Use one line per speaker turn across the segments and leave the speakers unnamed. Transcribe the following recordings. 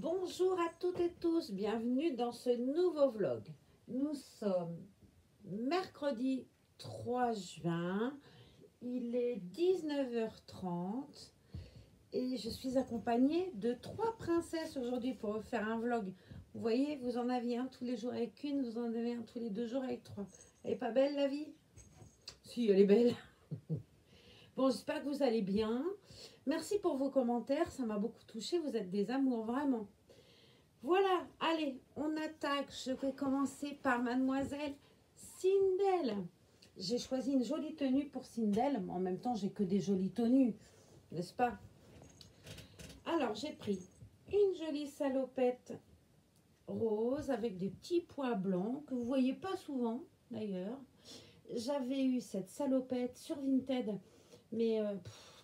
Bonjour à toutes et tous, bienvenue dans ce nouveau vlog. Nous sommes mercredi 3 juin, il est 19h30 et je suis accompagnée de 3 princesses aujourd'hui pour vous faire un vlog. Vous voyez, vous en aviez un tous les jours avec une, vous en avez un tous les 2 jours avec 3. Elle est pas belle la vie? Si, elle est belle. Bon, j'espère que vous allez bien. Merci pour vos commentaires, ça m'a beaucoup touchée, vous êtes des amours, vraiment. Voilà, allez, on attaque. Je vais commencer par mademoiselle Sindel. J'ai choisi une jolie tenue pour Sindel, mais en même temps, j'ai que des jolies tenues, n'est-ce pas? Alors, j'ai pris une jolie salopette rose avec des petits pois blancs que vous voyez pas souvent, d'ailleurs. J'avais eu cette salopette sur Vinted, mais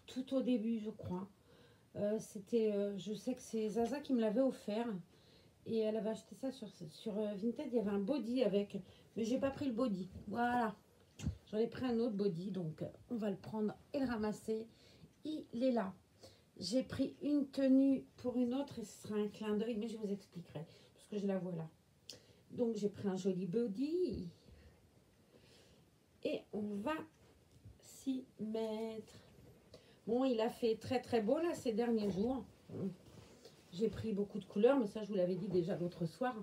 tout au début, je crois. Je sais que c'est Zaza qui me l'avait offert. Et elle avait acheté ça sur Vinted. Il y avait un body avec. Mais j'ai pas pris le body. Voilà. J'en ai pris un autre body. Donc, on va le prendre et le ramasser. Il est là. J'ai pris une tenue pour une autre. Et ce sera un clin d'œil. Mais je vous expliquerai. Parce que je la vois là. Donc, j'ai pris un joli body. Et on va s'y mettre. Bon, il a fait très très beau là ces derniers jours. J'ai pris beaucoup de couleurs, mais ça, je vous l'avais dit déjà l'autre soir.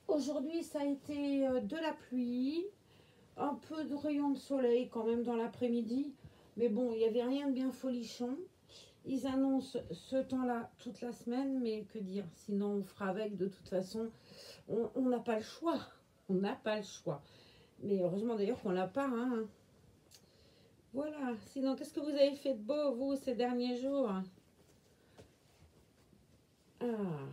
Aujourd'hui, ça a été de la pluie, un peu de rayons de soleil quand même dans l'après-midi. Mais bon, il n'y avait rien de bien folichon. Ils annoncent ce temps-là toute la semaine, mais que dire? Sinon, on fera avec de toute façon. On n'a pas le choix. On n'a pas le choix. Mais heureusement d'ailleurs qu'on l'a pas. Hein. Voilà. Sinon, qu'est-ce que vous avez fait de beau, vous, ces derniers jours? Ah,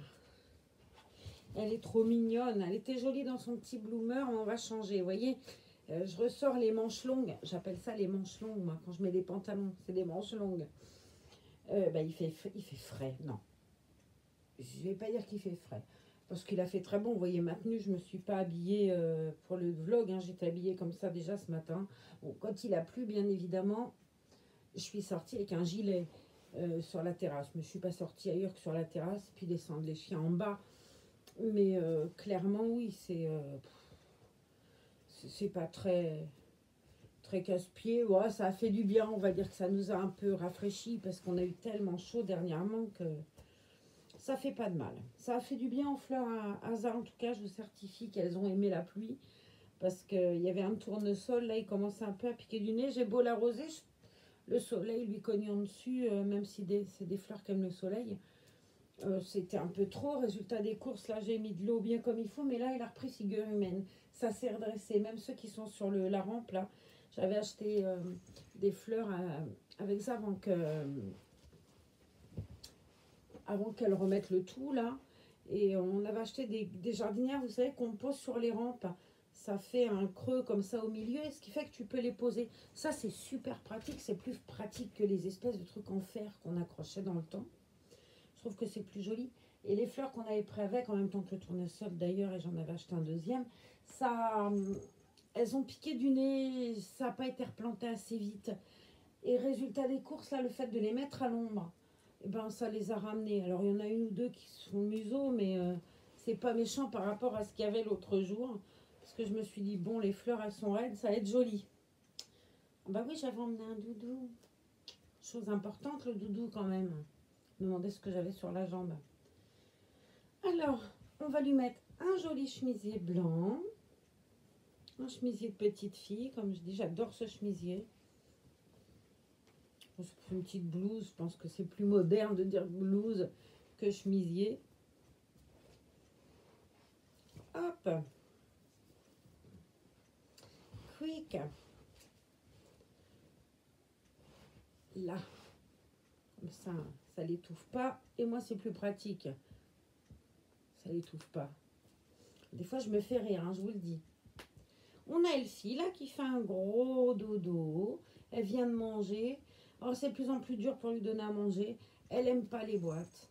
elle est trop mignonne. Elle était jolie dans son petit bloomer, mais on va changer. Vous voyez, je ressors les manches longues. J'appelle ça les manches longues, moi, quand je mets des pantalons. C'est des manches longues. Il fait frais. Non, je vais pas dire qu'il fait frais. Parce qu'il a fait très bon. Vous voyez, ma tenue, je ne me suis pas habillée pour le vlog. Hein. J'étais habillée comme ça déjà ce matin. Bon, quand il a plu, bien évidemment, je suis sortie avec un gilet sur la terrasse. Mais je ne suis pas sortie ailleurs que sur la terrasse. Et puis descendre les chiens en bas. Mais clairement, oui, c'est pas très, très casse-pied. Ouais, ça a fait du bien. On va dire que ça nous a un peu rafraîchi parce qu'on a eu tellement chaud dernièrement que ça fait pas de mal. Ça a fait du bien aux fleurs à hasard. En tout cas, je vous certifie qu'elles ont aimé la pluie parce qu'il y avait un tournesol. Là, il commençait un peu à piquer du nez. J'ai beau l'arroser, le soleil lui cognant dessus, même si c'est des fleurs qui aiment le soleil. C'était un peu trop. Résultat des courses, là, j'ai mis de l'eau bien comme il faut. Mais là, il a repris figure humaine. Ça s'est redressé. Même ceux qui sont sur la rampe, là. J'avais acheté des fleurs avec ça avant qu'elles remettent le tout, là. Et on avait acheté des jardinières, vous savez, qu'on pose sur les rampes. Ça fait un creux comme ça au milieu, ce qui fait que tu peux les poser. Ça, c'est super pratique. C'est plus pratique que les espèces de trucs en fer qu'on accrochait dans le temps. Je trouve que c'est plus joli. Et les fleurs qu'on avait pris avec, en même temps que le tournesol d'ailleurs, et j'en avais acheté un deuxième, ça, elles ont piqué du nez, ça n'a pas été replanté assez vite. Et résultat des courses, là, le fait de les mettre à l'ombre, eh ben, ça les a ramenées. Alors, il y en a une ou deux qui sont museaux, mais c'est pas méchant par rapport à ce qu'il y avait l'autre jour. Parce que je me suis dit, bon, les fleurs, elles sont raides, ça va être joli. Bah oui, j'avais emmené un doudou. Chose importante, le doudou, quand même. Je me demandais ce que j'avais sur la jambe. Alors, on va lui mettre un joli chemisier blanc. Un chemisier de petite fille, comme je dis, j'adore ce chemisier. C'est une petite blouse, je pense que c'est plus moderne de dire blouse que chemisier. Hop. Quick. Là. Comme ça l'étouffe pas. Et moi, c'est plus pratique. Ça l'étouffe pas. Des fois, je me fais rire, hein, je vous le dis. On a Elfie, là, qui fait un gros dodo. Elle vient de manger. Alors, c'est de plus en plus dur pour lui donner à manger. Elle n'aime pas les boîtes.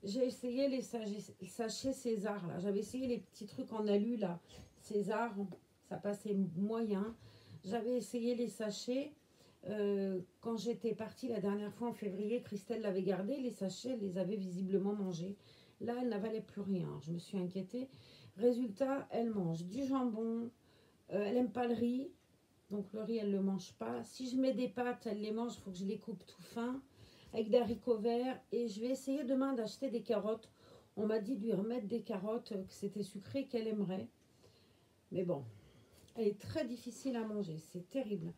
J'ai essayé les sachets César, là. J'avais essayé les petits trucs en alu, là. César, ça passait moyen. J'avais essayé les sachets. Quand j'étais partie la dernière fois en février, Christelle l'avait gardé. Les sachets, elle les avait visiblement mangés. Là, elle n'avalait plus rien. Je me suis inquiétée. Résultat, elle mange du jambon. Elle n'aime pas le riz. Donc le riz, elle ne le mange pas. Si je mets des pâtes, elle les mange. Il faut que je les coupe tout fin. Avec des haricots verts. Et je vais essayer demain d'acheter des carottes. On m'a dit de lui remettre des carottes, que c'était sucré, qu'elle aimerait. Mais bon, elle est très difficile à manger. C'est terrible.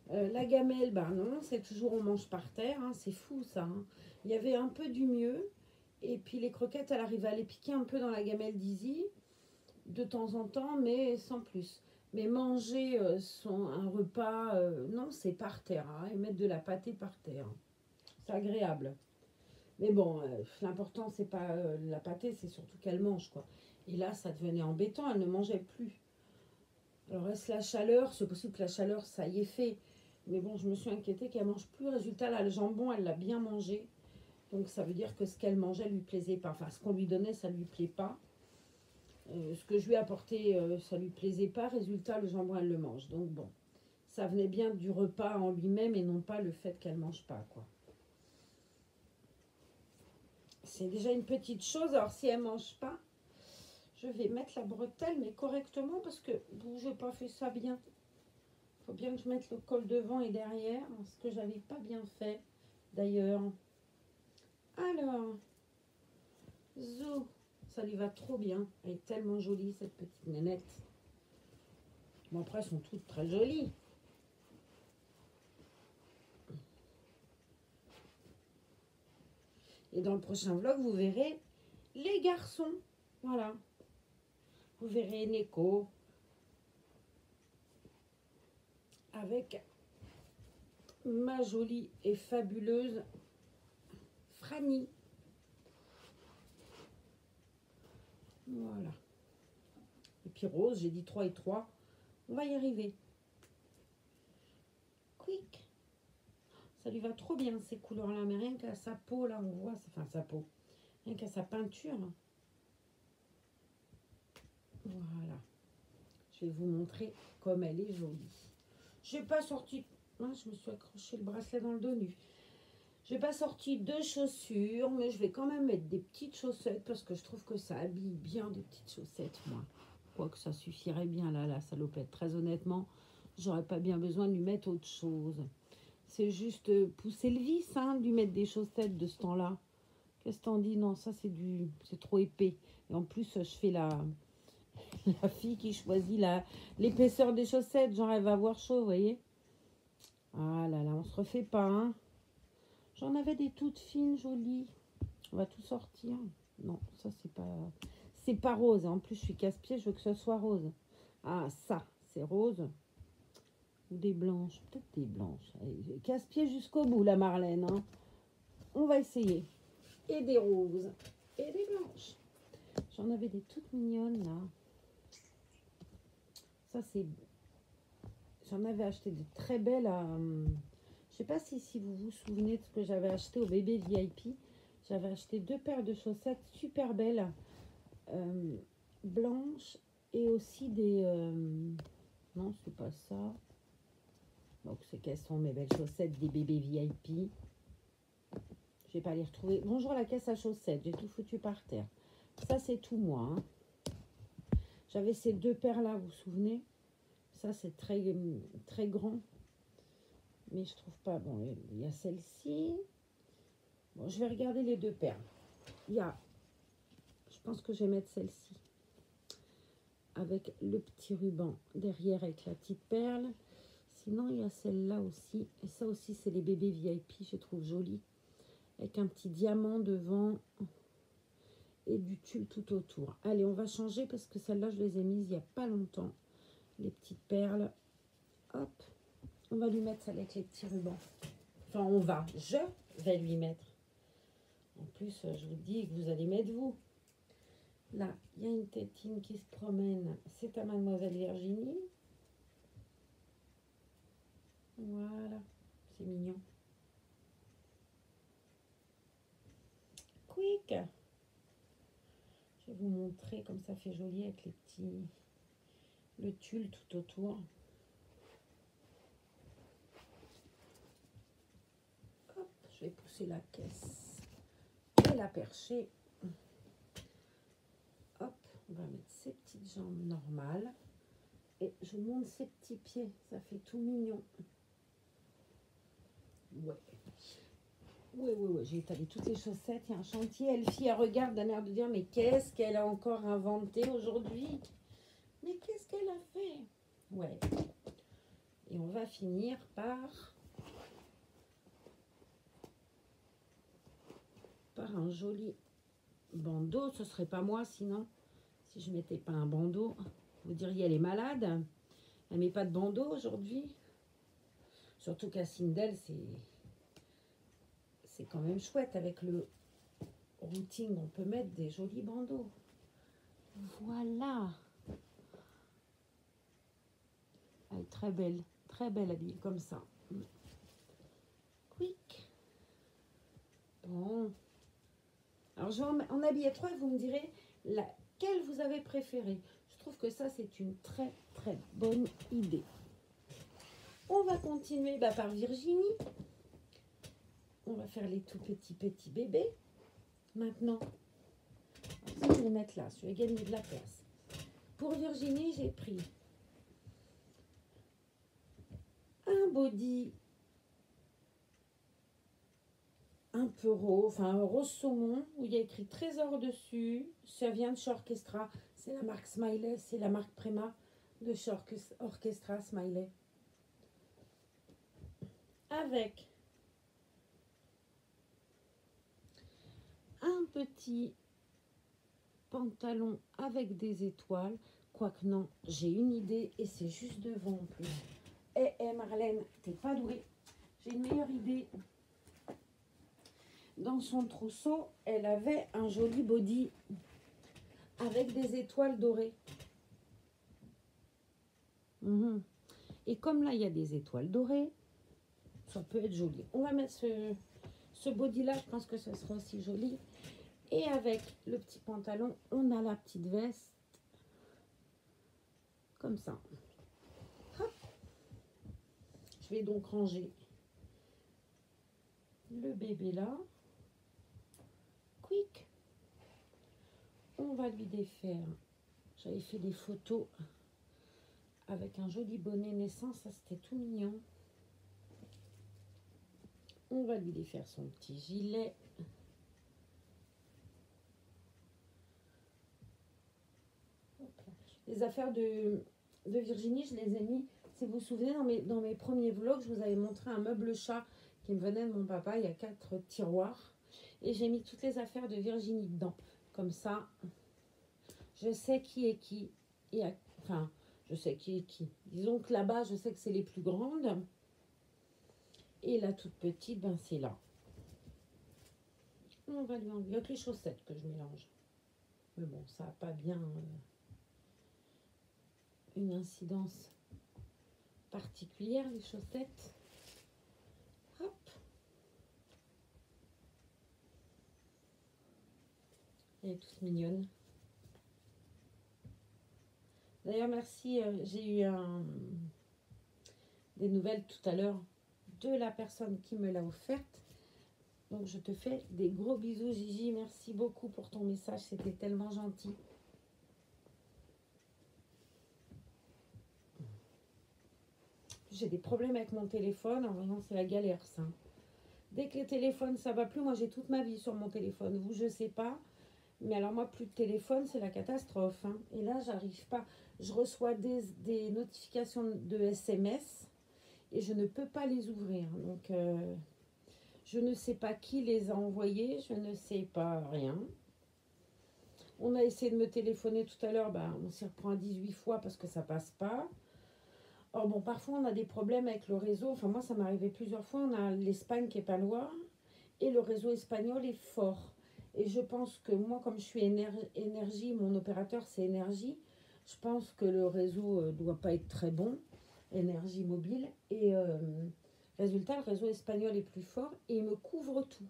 La gamelle, ben non, c'est toujours on mange par terre. Hein, c'est fou ça. Hein. Il y avait un peu du mieux. Et puis les croquettes, elle arrive à les piquer un peu dans la gamelle d'Izzy. De temps en temps, mais sans plus. Mais manger un repas, non, c'est par terre. Hein, et mettre de la pâtée par terre. C'est agréable. Mais bon, l'important, c'est pas la pâtée, c'est surtout qu'elle mange, quoi. Et là, ça devenait embêtant, elle ne mangeait plus. Alors, est-ce la chaleur? C'est possible que la chaleur, ça y est fait. Mais bon, je me suis inquiétée qu'elle mange plus. Résultat, là, le jambon, elle l'a bien mangé. Donc, ça veut dire que ce qu'elle mangeait lui plaisait pas. Enfin, ce qu'on lui donnait, ça lui plaît pas. Ce que je lui ai apporté, ça lui plaisait pas. Résultat, le jambon, elle le mange. Donc, bon, ça venait bien du repas en lui-même et non pas le fait qu'elle mange pas, quoi. C'est déjà une petite chose. Alors, si elle ne mange pas, je vais mettre la bretelle, mais correctement, parce que je n'ai pas fait ça bien. Il faut bien que je mette le col devant et derrière, ce que je n'avais pas bien fait, d'ailleurs. Alors, Zou, ça lui va trop bien. Elle est tellement jolie, cette petite nénette. Bon, après, elles sont toutes très jolies. Et dans le prochain vlog, vous verrez les garçons. Voilà. Vous verrez Neko avec ma jolie et fabuleuse Franny. Voilà. Et puis Rose, j'ai dit 3 et 3. On va y arriver. Quick. Ça lui va trop bien ces couleurs-là, mais rien qu'à sa peau, là, on voit, enfin sa peau, rien qu'à sa peinture. Voilà. Je vais vous montrer comme elle est jolie. Je n'ai pas sorti... Ah, je me suis accroché le bracelet dans le dos nu. Je n'ai pas sorti de chaussures, mais je vais quand même mettre des petites chaussettes parce que je trouve que ça habille bien des petites chaussettes, moi. Quoique ça suffirait bien, là, la salopette. Très honnêtement, j'aurais pas bien besoin de lui mettre autre chose. C'est juste pousser le vice, hein, de lui mettre des chaussettes de ce temps-là. Qu'est-ce que t'en dis? Non, ça, c'est trop épais. Et en plus, je fais la fille qui choisit l'épaisseur des chaussettes. Genre, elle va avoir chaud, vous voyez? Ah là là, on se refait pas, hein. J'en avais des toutes fines, jolies. On va tout sortir. Non, ça, c'est pas rose. En plus, je suis casse-pied, je veux que ce soit rose. Ah, ça, c'est rose. Ou des blanches. Peut-être des blanches. Casse-pied jusqu'au bout, la Marlène. Hein. On va essayer. Et des roses. Et des blanches. J'en avais des toutes mignonnes, là. Ça, c'est... J'en avais acheté de très belles à... Je sais pas si vous vous souvenez de ce que j'avais acheté au bébé VIP. J'avais acheté 2 paires de chaussettes super belles. Blanches. Et aussi des... Non, c'est pas ça. Donc, c'est quelles sont mes belles chaussettes des bébés VIP. Je vais pas les retrouver. Bonjour la caisse à chaussettes. J'ai tout foutu par terre. Ça, c'est tout moi. Hein. J'avais ces 2 paires-là, vous vous souvenez? Ça, c'est très, très grand. Mais je trouve pas... Bon, il y a celle-ci. Bon, je vais regarder les 2 paires. Il y a... Je pense que je vais mettre celle-ci. Avec le petit ruban derrière avec la petite perle. Sinon, il y a celle-là aussi. Et ça aussi, c'est les bébés VIP. Je trouve joli. Avec un petit diamant devant. Et du tulle tout autour. Allez, on va changer parce que celles-là, je les ai mises il n'y a pas longtemps. Les petites perles. Hop. On va lui mettre ça avec les petits rubans. Enfin, je vais lui mettre. En plus, je vous dis que vous allez mettre vous. Là, il y a une tétine qui se promène. C'est à Mademoiselle Virginie. Voilà. C'est mignon. Quick. Je vais vous montrer comme ça fait joli avec les petits... Le tulle tout autour. c'est la caisse et la perchée. Hop, on va mettre ses petites jambes normales. Et je monte ses petits pieds, ça fait tout mignon. Ouais. Oui, j'ai étalé toutes les chaussettes. Il y a un chantier. Elfie, elle regarde d'un air de dire, mais qu'est-ce qu'elle a encore inventé aujourd'hui? Mais qu'est-ce qu'elle a fait? Ouais. Et on va finir par un joli bandeau. Ce serait pas moi sinon. Si je mettais pas un bandeau, vous diriez elle est malade. Elle met pas de bandeau aujourd'hui. Surtout qu'à Sindel, c'est quand même chouette avec le routing. On peut mettre des jolis bandeaux. Voilà. Elle est très belle habillée comme ça. Quick. Bon. Alors, je vais en habiller 3 et vous me direz laquelle vous avez préférée. Je trouve que ça, c'est une très, très bonne idée. On va continuer par Virginie. On va faire les tout petits bébés. Maintenant, ça, je vais les mettre là. Je vais gagner de la place. Pour Virginie, j'ai pris un body un peu rose, enfin un rose saumon, où il y a écrit Trésor dessus. Ça vient de chez Orchestra. C'est la marque Smiley, c'est la marque Prima de chez Orchestra Smiley. Avec un petit pantalon avec des étoiles. Quoique non, j'ai une idée et c'est juste devant en plus. Marlène, t'es pas douée. J'ai une meilleure idée. Dans son trousseau, elle avait un joli body avec des étoiles dorées. Et comme là, il y a des étoiles dorées, ça peut être joli. On va mettre ce body-là, je pense que ce sera aussi joli. Et avec le petit pantalon, on a la petite veste. Comme ça. Hop. Je vais donc ranger le bébé là. Quick. On va lui défaire. J'avais fait des photos avec un joli bonnet naissance. Ça, c'était tout mignon. On va lui défaire son petit gilet. Les affaires de Virginie, je les ai mis, si vous vous souvenez, dans mes premiers vlogs, je vous avais montré un meuble chat qui me venait de mon papa. Il y a 4 tiroirs. Et j'ai mis toutes les affaires de Virginie dedans. Comme ça, je sais qui est qui. Enfin, je sais qui est qui. Disons que là-bas, je sais que c'est les plus grandes. Et la toute petite, c'est là. On va lui enlever. Il y a que les chaussettes que je mélange. Mais bon, ça n'a pas bien une incidence particulière, les chaussettes. Hop. Elle est toute mignonne. D'ailleurs, merci. J'ai eu des nouvelles tout à l'heure de la personne qui me l'a offerte. Donc, je te fais des gros bisous, Gigi. Merci beaucoup pour ton message. C'était tellement gentil. J'ai des problèmes avec mon téléphone. Vraiment, c'est la galère, ça. Dès que le téléphone, ça va plus. Moi, j'ai toute ma vie sur mon téléphone. Vous, je sais pas. Mais alors, moi, plus de téléphone, c'est la catastrophe. Et là, j'arrive pas. Je reçois des notifications de SMS et je ne peux pas les ouvrir. Donc, je ne sais pas qui les a envoyés. Je ne sais pas rien. On a essayé de me téléphoner tout à l'heure. On s'y reprend 18 fois parce que ça passe pas. Or, bon, parfois, on a des problèmes avec le réseau. Enfin, moi, ça m'est arrivé plusieurs fois. On a l'Espagne qui est pas loin et le réseau espagnol est fort. Et je pense que moi, comme je suis énergie, mon opérateur, c'est énergie. Je pense que le réseau doit pas être très bon, énergie mobile. Et résultat, le réseau espagnol est plus fort et il me couvre tout.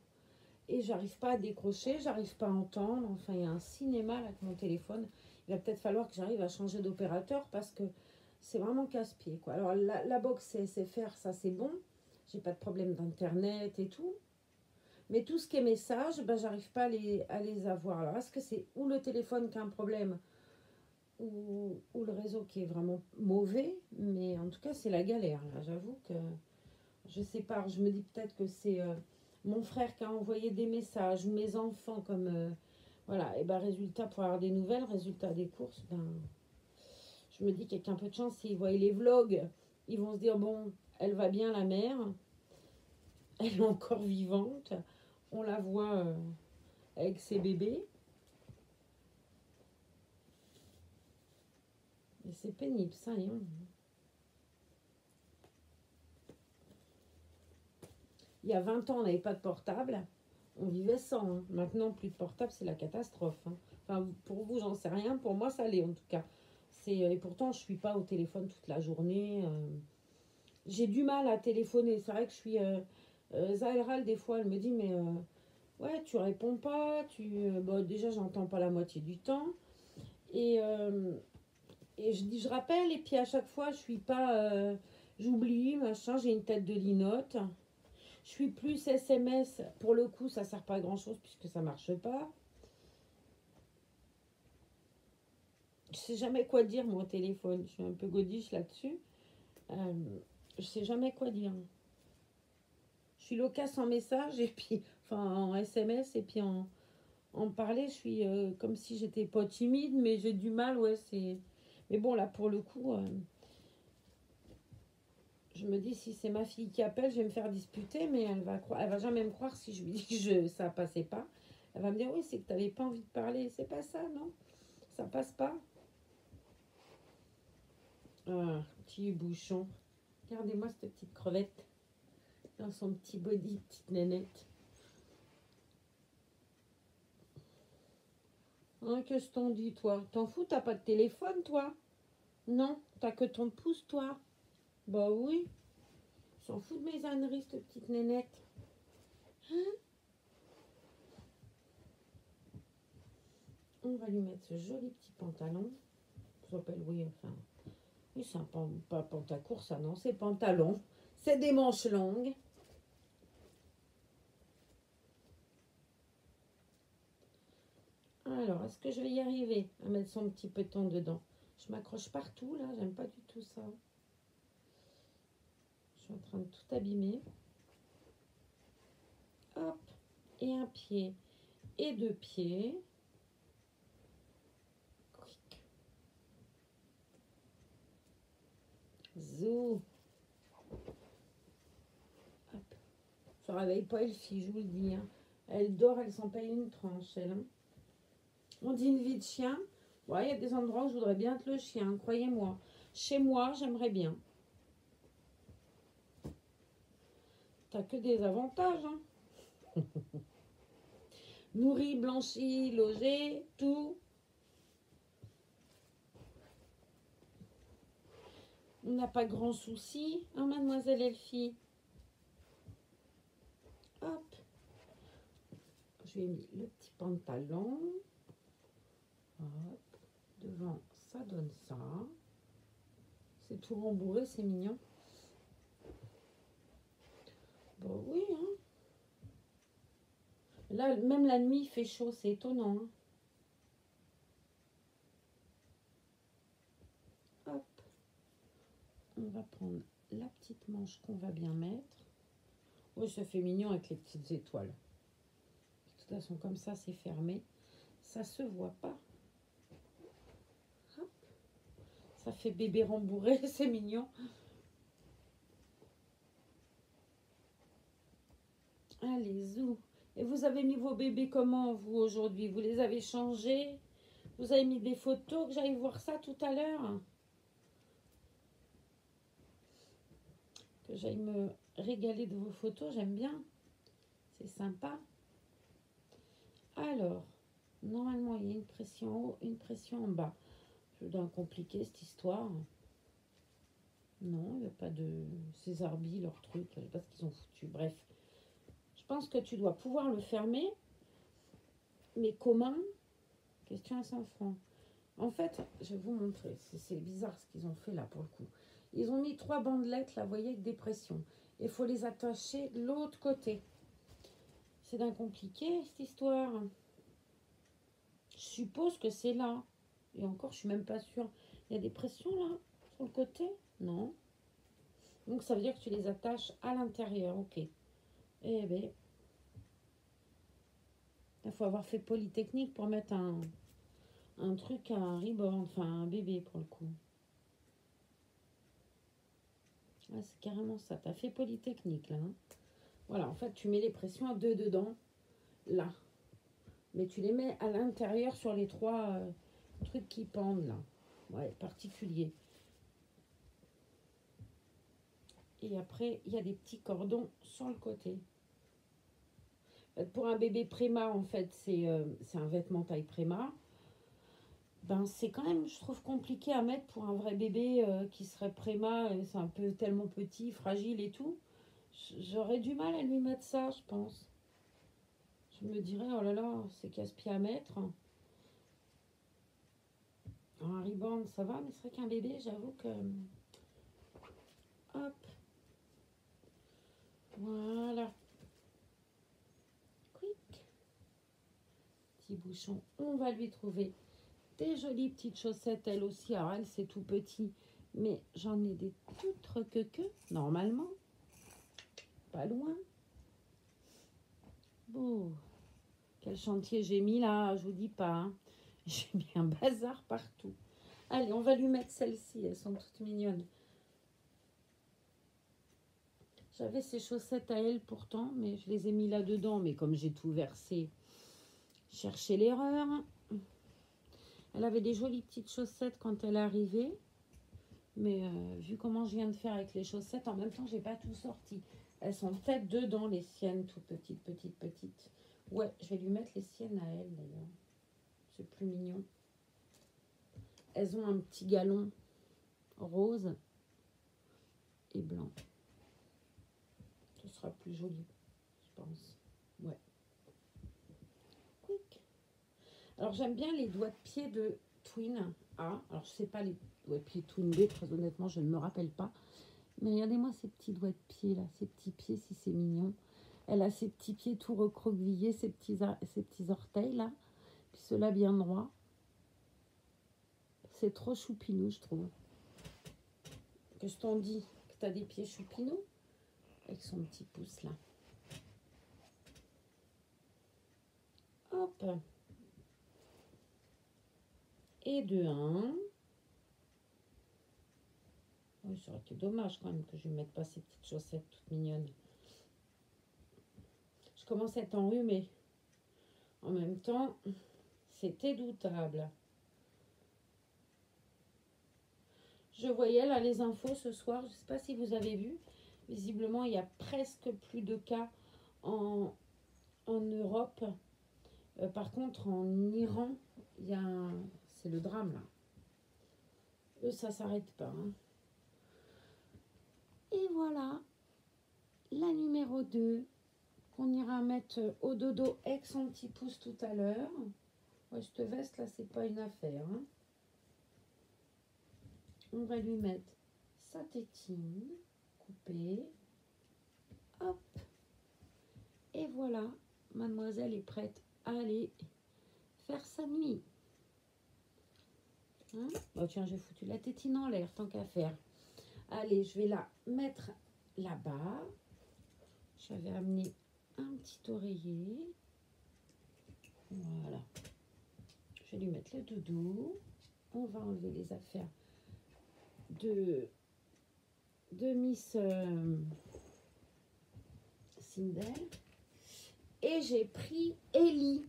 Et j'arrive pas à décrocher, j'arrive pas à entendre. Enfin, il y a un cinéma là avec mon téléphone. Il va peut-être falloir que j'arrive à changer d'opérateur parce que c'est vraiment casse-pied, quoi. Alors, la box SFR, ça, c'est bon. J'ai pas de problème d'internet et tout. Mais tout ce qui est message, ben, j'arrive pas à les avoir. Alors, est-ce que c'est ou le téléphone qui a un problème ou le réseau qui est vraiment mauvais? Mais en tout cas, c'est la galère. Là, j'avoue que je sais pas. Je me dis peut-être que c'est mon frère qui a envoyé des messages ou mes enfants comme... voilà. Et ben, résultat, pour avoir des nouvelles, résultat des courses, ben, je me dis qu'avec un peu de chance, s'ils voient les vlogs, ils vont se dire, bon, elle va bien la mère. Elle est encore vivante. On la voit avec ses bébés. Et c'est pénible, ça. Hein. Il y a 20 ans, on n'avait pas de portable. On vivait sans. Hein. Maintenant, plus de portable, c'est la catastrophe. Hein. Enfin, pour vous, j'en sais rien. Pour moi, ça l'est en tout cas. Et pourtant, je ne suis pas au téléphone toute la journée. J'ai du mal à téléphoner. C'est vrai que je suis... Zahelral, des fois, elle me dit, mais... ouais, tu réponds pas. Bon, déjà, j'entends pas la moitié du temps. Et je dis, je rappelle. Et puis, à chaque fois, je suis pas... j'oublie, machin. J'ai une tête de linotte. Je suis plus SMS. Pour le coup, ça sert pas à grand chose puisque ça marche pas. Je sais jamais quoi dire, moi, au téléphone. Je suis un peu godiche là-dessus. Je sais jamais quoi dire. Je suis loquace en message et puis, enfin, en SMS et puis en parler, je suis comme si j'étais pas timide, mais j'ai du mal, ouais, c'est... Mais bon, là, pour le coup, je me dis, si c'est ma fille qui appelle, je vais me faire disputer, mais elle va jamais me croire si je lui dis que ça passait pas. Elle va me dire, oui, c'est que tu n'avais pas envie de parler. C'est pas ça, non? Ça passe pas. Ah, petit bouchon. Regardez-moi cette petite crevette dans son petit body, petite nénette. Hein, qu'est-ce que t'en dis, toi? T'en fous, t'as pas de téléphone, toi? Non, t'as que ton pouce, toi? Bah oui. S'en fout de mes âneries, cette petite nénette. Hein? On va lui mettre ce joli petit pantalon. Ça s'appelle, oui, enfin... Oui, c'est pas pantacourt, ça, non, c'est pantalon. C'est des manches longues. Alors, est-ce que je vais y arriver à mettre son petit péton dedans? Je m'accroche partout, là, j'aime pas du tout ça. Je suis en train de tout abîmer. Hop, et un pied, et deux pieds. Zou. Hop. Ça réveille pas Elfie, je vous le dis. Hein. Elle dort, elle s'en paye une tranche, elle. Hein. On dit une vie de chien. Ouais, il y a des endroits où je voudrais bien être le chien, croyez-moi. Chez moi, j'aimerais bien. T'as que des avantages, hein. Nourri, blanchi, logé, tout. On n'a pas grand souci, hein, mademoiselle Elfie. Hop. Je lui ai mis le petit pantalon. Hop. Devant, ça donne ça. C'est tout rembourré, c'est mignon. Bon, oui, hein. Là, même la nuit, il fait chaud, c'est étonnant. Hein. Hop. On va prendre la petite manche qu'on va bien mettre. Oui, ça fait mignon avec les petites étoiles. De toute façon, comme ça, c'est fermé. Ça se voit pas. Hop. Ça fait bébé rembourré, c'est mignon. Allez, zou. Et vous avez mis vos bébés comment, vous, aujourd'hui? Vous les avez changés? Vous avez mis des photos, que j'aille voir ça tout à l'heure? Que j'aille me régaler de vos photos, j'aime bien. C'est sympa. Alors, normalement, il y a une pression en haut, une pression en bas. Je dois compliquer cette histoire. Non, il n'y a pas de... Ces arbis, leur truc, je ne sais pas ce qu'ils ont foutu. Bref, je pense que tu dois pouvoir le fermer. Mais comment? Question à 100 francs. En fait, je vais vous montrer. C'est bizarre ce qu'ils ont fait là pour le coup. Ils ont mis 3 bandelettes, là, vous voyez, avec des pressions. Il faut les attacher de l'autre côté. C'est d'un compliqué, cette histoire. Je suppose que c'est là. Et encore, je suis même pas sûre. Il y a des pressions là, sur le côté? Non. Donc ça veut dire que tu les attaches à l'intérieur. Ok. Eh bien, il faut avoir fait Polytechnique pour mettre un truc à un reborn, enfin un bébé pour le coup. Ah, c'est carrément ça. Tu as fait Polytechnique là. Hein. Voilà, en fait, tu mets les pressions à deux dedans, là. Mais tu les mets à l'intérieur sur les trois trucs qui pendent là. Ouais, particulier. Et après, il y a des petits cordons sur le côté. Pour un bébé préma, en fait, c'est un vêtement taille préma. Ben, c'est quand même, je trouve, compliqué à mettre pour un vrai bébé qui serait préma. C'est un peu tellement petit, fragile et tout. J'aurais du mal à lui mettre ça, je pense. Je me dirais, oh là là, c'est casse-pied à mettre. Un reborn, ça va, mais c'est vrai qu'un bébé, j'avoue que... Hop. Voilà. Quick. Petit bouchon. On va lui trouver des jolies petites chaussettes, elle aussi. Alors, elle, c'est tout petit. Mais j'en ai des toutes que, normalement. Pas loin. Bon. Quel chantier j'ai mis là, je vous dis pas. Hein. J'ai mis un bazar partout. Allez, on va lui mettre celles-ci. Elles sont toutes mignonnes. J'avais ces chaussettes à elle pourtant, mais je les ai mis là-dedans. Mais comme j'ai tout versé, cherchez l'erreur. Elle avait des jolies petites chaussettes quand elle est arrivée. Mais vu comment je viens de faire avec les chaussettes, en même temps, j'ai pas tout sorti. Elles sont peut-être dedans, les siennes, toutes petites. Ouais, je vais lui mettre les siennes à elle, d'ailleurs. C'est plus mignon. Elles ont un petit galon rose et blanc. Ce sera plus joli, je pense. Ouais. Quick. Alors, j'aime bien les doigts de pied de Twin A. Alors, je sais pas les doigts de pied Twin B, très honnêtement, je ne me rappelle pas. Mais regardez-moi ces petits doigts de pied là, ces petits pieds, si c'est mignon. Elle a ses petits pieds tout recroquevillés, ses petits orteils là. Puis ceux-là bien droits. C'est trop choupinou, je trouve. Que je t'en dis que tu as des pieds choupinous avec son petit pouce là. Hop. Et de 1. Oui, ça aurait été dommage quand même que je ne mette pas ces petites chaussettes toutes mignonnes. Je commence à être enrhumée. En même temps, c'était doutable. Je voyais là les infos ce soir, je ne sais pas si vous avez vu. Visiblement, il y a presque plus de cas en Europe. Par contre, en Iran, il y a c'est le drame là. Eux, ça ne s'arrête pas. Hein. Et voilà, la numéro 2, qu'on ira mettre au dodo avec son petit pouce tout à l'heure. Ouais, cette veste là, c'est pas une affaire. Hein. On va lui mettre sa tétine coupée. Hop. Et voilà, mademoiselle est prête à aller faire sa nuit. Hein, oh tiens, j'ai foutu la tétine en l'air, tant qu'à faire. Allez, je vais la mettre là-bas. J'avais amené un petit oreiller. Voilà. Je vais lui mettre le doudou. On va enlever les affaires de Miss Sindel. Et j'ai pris Ellie.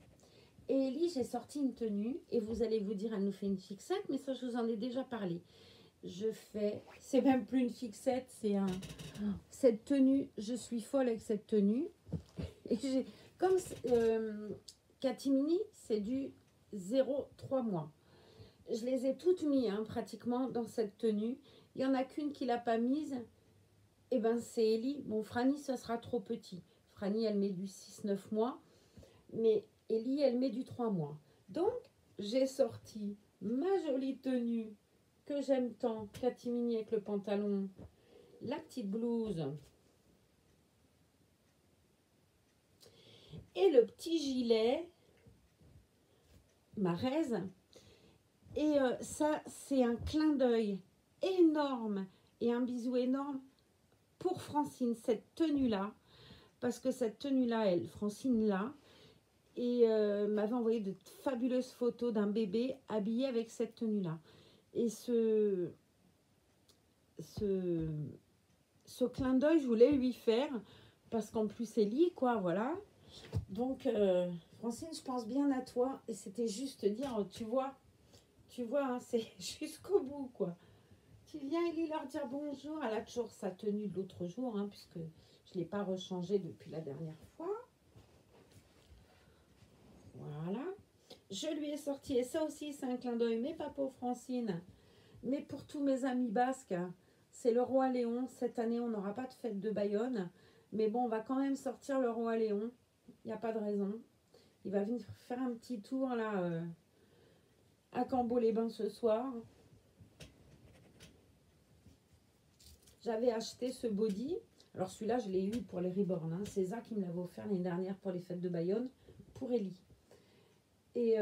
Et Ellie, j'ai sorti une tenue. Et vous allez vous dire, elle nous fait une fixette. Mais ça, je vous en ai déjà parlé. Je fais, c'est même plus une fixette, c'est cette tenue, je suis folle avec cette tenue. Et j'ai, comme Catimini, c'est du 0,3 mois. Je les ai toutes mises hein, pratiquement dans cette tenue. Il n'y en a qu'une qui ne l'a pas mise. Et ben c'est Ellie. Bon, Franny, ça sera trop petit. Franny, elle met du 6-9 mois. Mais Ellie, elle met du 3 mois. Donc, j'ai sorti ma jolie tenue que j'aime tant, catimini avec le pantalon, la petite blouse Et le petit gilet, Marèze. Et ça, c'est un clin d'œil énorme et un bisou énorme pour Francine, cette tenue-là. Parce que cette tenue-là, elle, Francine, là, et m'avait envoyé de fabuleuses photos d'un bébé habillé avec cette tenue-là. Et ce clin d'œil, je voulais lui faire, parce qu'en plus, Ellie, quoi, voilà. Donc, Francine, je pense bien à toi. Et c'était juste dire, tu vois, hein, c'est jusqu'au bout, quoi. Tu viens, Ellie, leur dire bonjour. Elle a toujours sa tenue de l'autre jour, hein, puisque je ne l'ai pas rechangée depuis la dernière fois. Voilà. Je lui ai sorti, et ça aussi, c'est un clin d'œil, mais pas pour Francine, mais pour tous mes amis basques. C'est le Roi Léon. Cette année, on n'aura pas de fête de Bayonne. Mais bon, on va quand même sortir le Roi Léon. Il n'y a pas de raison. Il va venir faire un petit tour là à Cambo-les-Bains ce soir. J'avais acheté ce body. Alors celui-là, je l'ai eu pour les Reborn. Hein. C'est ça qui me l'avait offert l'année dernière pour les fêtes de Bayonne, pour Ellie. Et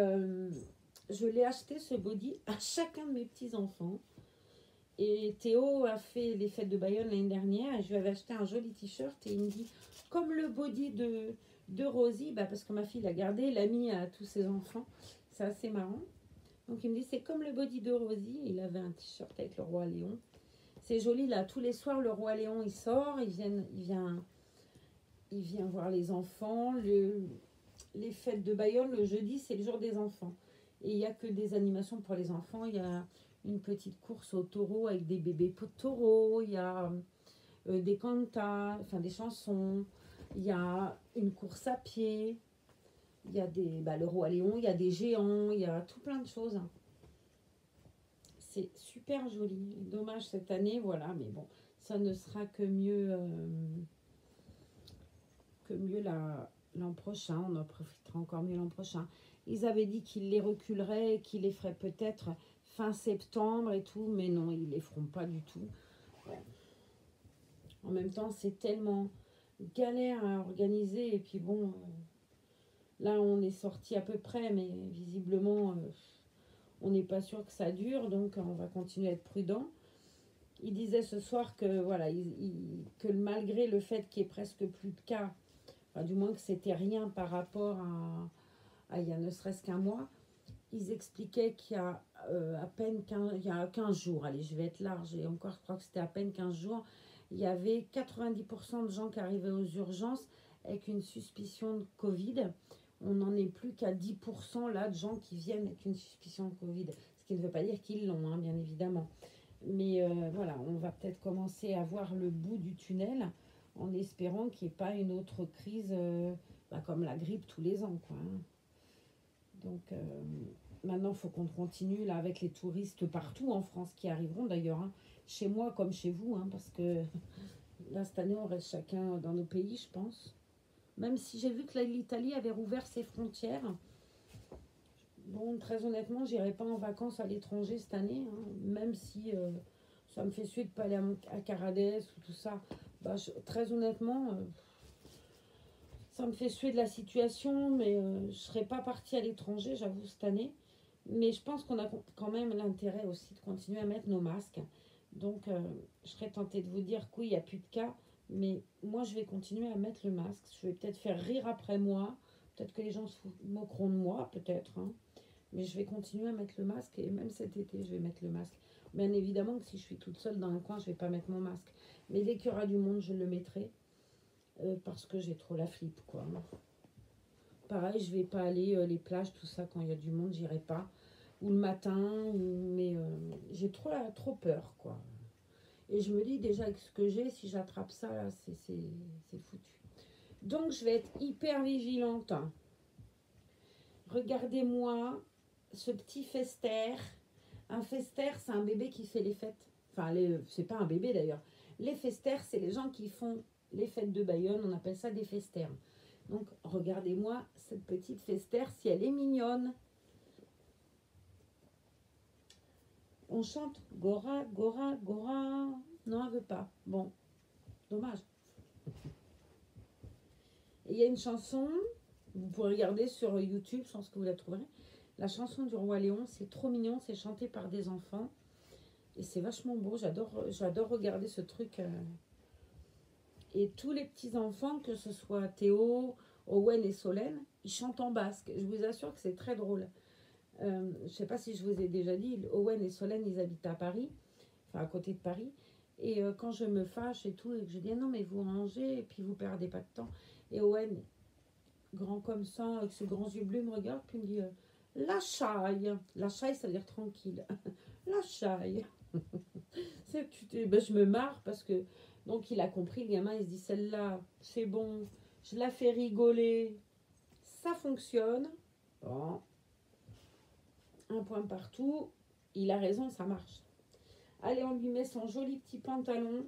je l'ai acheté ce body à chacun de mes petits-enfants. Et Théo a fait les fêtes de Bayonne l'année dernière et je lui avais acheté un joli t-shirt et il me dit, comme le body de Rosie, bah parce que ma fille l'a gardé, l'a mis à tous ses enfants. C'est assez marrant. Donc il me dit, c'est comme le body de Rosie. Il avait un t-shirt avec le Roi Léon. C'est joli là, tous les soirs le Roi Léon il sort, il vient voir les enfants. Les fêtes de Bayonne, le jeudi, c'est le jour des enfants. Et il n'y a que des animations pour les enfants. Il y a une petite course au taureau avec des bébés taureaux. Il y a des cantas, enfin des chansons. Il y a une course à pied. Il y a le Roi Léon, il y a des géants. Il y a tout plein de choses. C'est super joli. Dommage cette année, voilà. Mais bon, ça ne sera que mieux l'an prochain. On en profitera encore mieux l'an prochain. Ils avaient dit qu'ils les reculeraient, qu'ils les feraient peut-être fin septembre et tout, mais non, ils ne les feront pas du tout. Ouais. En même temps, c'est tellement galère à organiser. Et puis bon, là, on est sorti à peu près, mais visiblement, on n'est pas sûr que ça dure, donc on va continuer à être prudent. Il disait ce soir que, voilà, que malgré le fait qu'il y ait presque plus de cas, enfin, du moins que c'était rien par rapport à il y a ne serait-ce qu'un mois, ils expliquaient qu'il y a à peine 15 jours, allez, je vais être large, et encore, je crois que c'était à peine 15 jours, il y avait 90% de gens qui arrivaient aux urgences avec une suspicion de Covid. On n'en est plus qu'à 10% là de gens qui viennent avec une suspicion de Covid. Ce qui ne veut pas dire qu'ils l'ont, hein, bien évidemment. Mais voilà, on va peut-être commencer à voir le bout du tunnel en espérant qu'il n'y ait pas une autre crise comme la grippe tous les ans, quoi. Hein. Donc maintenant, il faut qu'on continue là avec les touristes partout en France qui arriveront d'ailleurs, hein, chez moi comme chez vous, hein, parce que là, cette année, on reste chacun dans nos pays, je pense. Même si j'ai vu que l'Italie avait rouvert ses frontières. Bon, très honnêtement, j'irai pas en vacances à l'étranger cette année, hein, même si ça me fait suer de ne pas aller à Caradès ou tout ça. Bah, très honnêtement, ça me fait suer de la situation, mais je ne serais pas partie à l'étranger, j'avoue, cette année. Mais je pense qu'on a quand même l'intérêt aussi de continuer à mettre nos masques. Donc, je serais tentée de vous dire que oui, il n'y a plus de cas, mais moi, je vais continuer à mettre le masque. Je vais peut-être faire rire après moi. Peut-être que les gens se moqueront de moi, peut-être, hein. Mais je vais continuer à mettre le masque et même cet été, je vais mettre le masque. Bien évidemment que si je suis toute seule dans un coin, je ne vais pas mettre mon masque. Mais dès qu'il y aura du monde, je le mettrai parce que j'ai trop la flippe, quoi. Pareil, je ne vais pas aller les plages, tout ça, quand il y a du monde, j'irai pas. Ou le matin, mais j'ai trop peur, quoi. Et je me dis déjà avec ce que j'ai, si j'attrape ça, là, c'est foutu. Donc, je vais être hyper vigilante. Regardez-moi ce petit Fester. Un Fester, c'est un bébé qui fait les fêtes. Enfin, c'est pas un bébé d'ailleurs. Les Festers, c'est les gens qui font les fêtes de Bayonne. On appelle ça des Festers. Donc, regardez-moi cette petite Fester, si elle est mignonne. On chante Gora, Gora, Gora. Non, elle veut pas. Bon, dommage. Et il y a une chanson Vous pourrez regarder sur YouTube, je pense que vous la trouverez. La chanson du Roi Léon, c'est trop mignon, c'est chanté par des enfants. Et c'est vachement beau, j'adore regarder ce truc. Et tous les petits-enfants, que ce soit Théo, Owen et Solène, ils chantent en basque. Je vous assure que c'est très drôle. Je ne sais pas si je vous ai déjà dit, Owen et Solène, ils habitent à Paris, enfin à côté de Paris. Et quand je me fâche et tout, et que je dis ah non, mais vous rangez, et puis vous perdez pas de temps. Et Owen, grand comme ça, avec ses grands yeux bleus, me regarde, puis me dit la chaille. La chaille, ça veut dire tranquille. La chaille. Ben, je me marre parce que, donc il a compris, le gamin, il se dit celle-là, c'est bon, je la fais rigoler, ça fonctionne. Bon, un point partout, il a raison, ça marche. Allez, on lui met son joli petit pantalon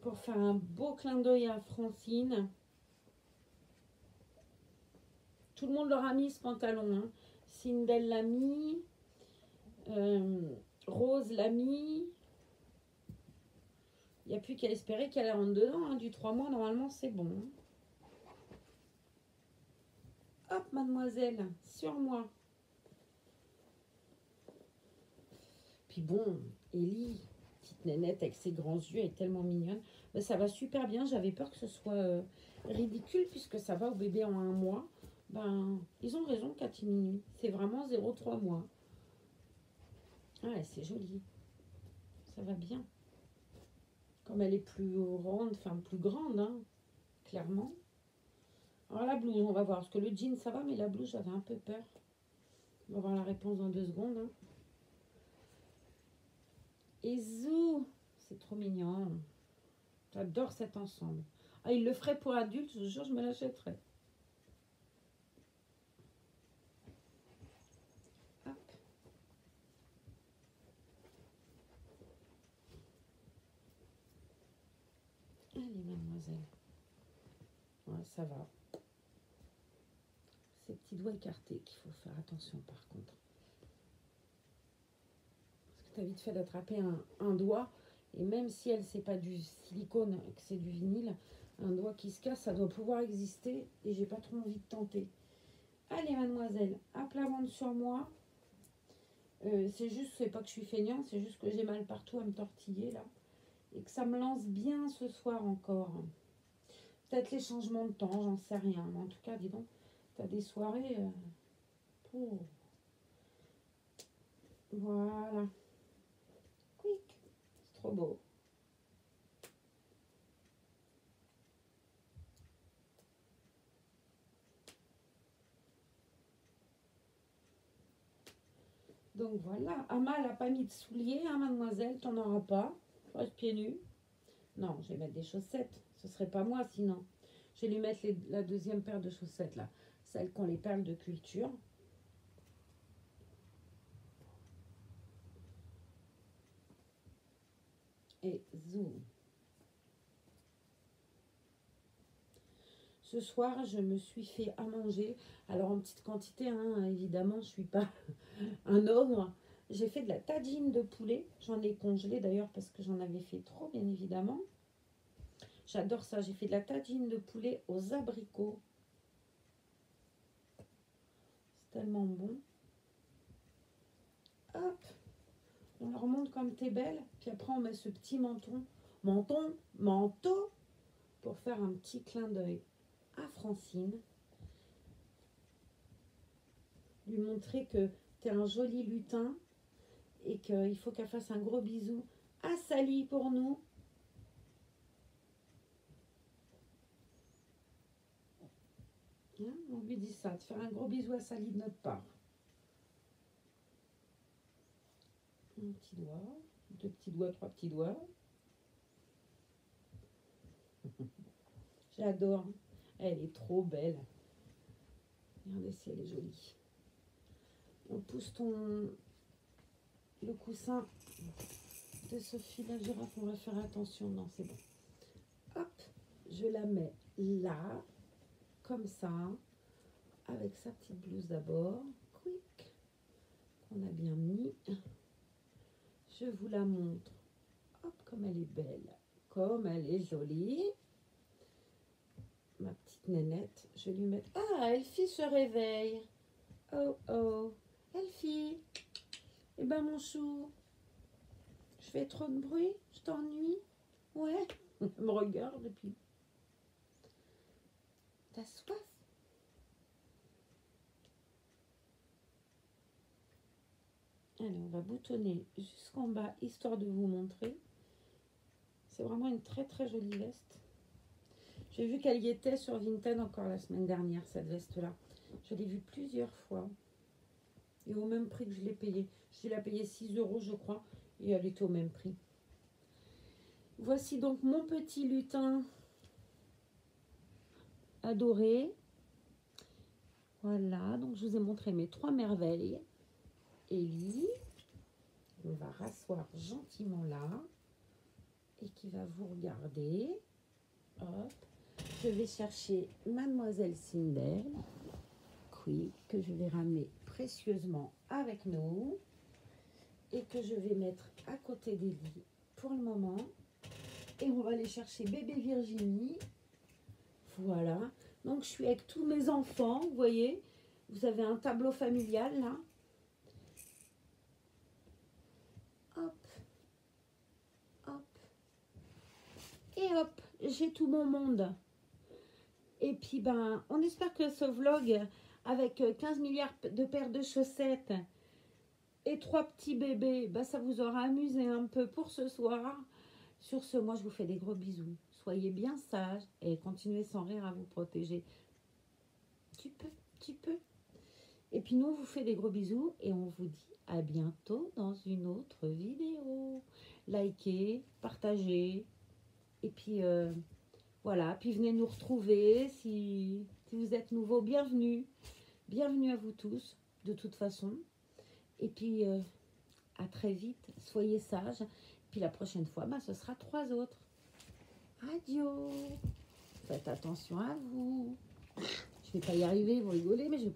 pour faire un beau clin d'œil à Francine. Tout le monde leur a mis ce pantalon. Hein. Sindel l'a mis, Rose l'a mis. Il n'y a plus qu'à espérer qu'elle rentre dedans. Hein. Du 3 mois, normalement, c'est bon. Hop, mademoiselle, sur moi. Puis bon, Ellie, petite nénette avec ses grands yeux, elle est tellement mignonne. Mais ça va super bien. J'avais peur que ce soit ridicule puisque ça va au bébé en 1 mois. Ben, ils ont raison, Catimini. C'est vraiment 0,3 mois. Ah, c'est joli. Ça va bien. Comme elle est plus ronde, enfin plus grande, hein, clairement. Alors la blouse, on va voir. Parce que le jean, ça va, mais la blouse, j'avais un peu peur. On va voir la réponse dans 2 secondes. Hein. Et Zou, c'est trop mignon. J'adore cet ensemble. Ah, il le ferait pour adultes, je vous jure, je me l'achèterais. Hop. Allez, mademoiselle. Ouais, ça va. Ces petits doigts écartés qu'il faut faire attention par contre. Parce que tu as vite fait d'attraper un doigt. Et même si elle, c'est pas du silicone, que c'est du vinyle, un doigt qui se casse, ça doit pouvoir exister. Et j'ai pas trop envie de tenter. Allez, mademoiselle, à plat ventre sur moi. C'est juste, c'est pas que je suis feignante, c'est juste que j'ai mal partout à me tortiller là. Et que ça me lance bien ce soir encore. Peut-être les changements de temps, j'en sais rien. Mais en tout cas, dis donc, t'as des soirées. Oh. Voilà. Quick. C'est trop beau. Donc voilà. Ama, elle n'a pas mis de souliers, hein, mademoiselle. T'en auras pas. Reste pieds nus. Non, je vais mettre des chaussettes. Ce serait pas moi sinon. Je vais lui mettre la deuxième paire de chaussettes là. Celles qui ont les perles de culture. Et zoom. Ce soir, je me suis fait à manger. Alors en petite quantité, hein, évidemment, je ne suis pas un ogre. J'ai fait de la tagine de poulet. J'en ai congelé d'ailleurs parce que j'en avais fait trop, bien évidemment. J'adore ça. J'ai fait de la tagine de poulet aux abricots. C'est tellement bon. Hop. On leur montre comme t'es belle. Puis après, on met ce petit manteau, pour faire un petit clin d'œil à Francine. Lui montrer que t'es un joli lutin et qu'il faut qu'elle fasse un gros bisou à Sally pour nous. Hein, on lui dit ça, de faire un gros bisou à Sally de notre part. Un petit doigt, 2 petits doigts, 3 petits doigts. J'adore. Elle est trop belle. Regardez si elle est jolie. On pousse le coussin de Sophie la girafe. On va faire attention. Non, c'est bon. Hop, je la mets là, comme ça, avec sa petite blouse d'abord. Quick, qu'on a bien mis. Je vous la montre. Hop, comme elle est belle. Comme elle est jolie. Ma petite nénette. Je vais lui mettre... Ah, Elfie se réveille. Oh, oh. Elfie. Eh ben, mon chou. Je fais trop de bruit? Je t'ennuie? Ouais. Elle me regarde et puis... T'as soif? Allez, on va boutonner jusqu'en bas, histoire de vous montrer. C'est vraiment une très très jolie veste. J'ai vu qu'elle y était sur Vinted encore la semaine dernière, cette veste-là. Je l'ai vue plusieurs fois. Et au même prix que je l'ai payée. Je l'ai payée 6 €, je crois. Et elle était au même prix. Voici donc mon petit lutin adoré. Voilà, donc je vous ai montré mes 3 merveilles. Ellie, on va rasseoir gentiment là. Et qui va vous regarder. Hop. Je vais chercher Mademoiselle Sindel, oui, que je vais ramener précieusement avec nous et que je vais mettre à côté d'Ellie pour le moment. Et on va aller chercher bébé Virginie. Voilà. Donc, je suis avec tous mes enfants, vous voyez. Vous avez un tableau familial, là. Hop. Hop. Et hop, j'ai tout mon monde. Et puis, ben, on espère que ce vlog, avec 15 milliards de paires de chaussettes et 3 petits bébés, ben, ça vous aura amusé un peu pour ce soir. Sur ce, moi, je vous fais des gros bisous. Soyez bien sages et continuez sans rire à vous protéger. Tu peux. Et puis, nous, on vous fait des gros bisous et on vous dit à bientôt dans une autre vidéo. Likez, partagez. Et puis, voilà. Puis, venez nous retrouver. Si vous êtes nouveau, bienvenue. Bienvenue à vous tous, de toute façon. Et puis, à très vite. Soyez sages. Puis, la prochaine fois, bah, ce sera 3 autres. Adieu. Faites attention à vous. Je ne vais pas y arriver, vous rigolez, mais je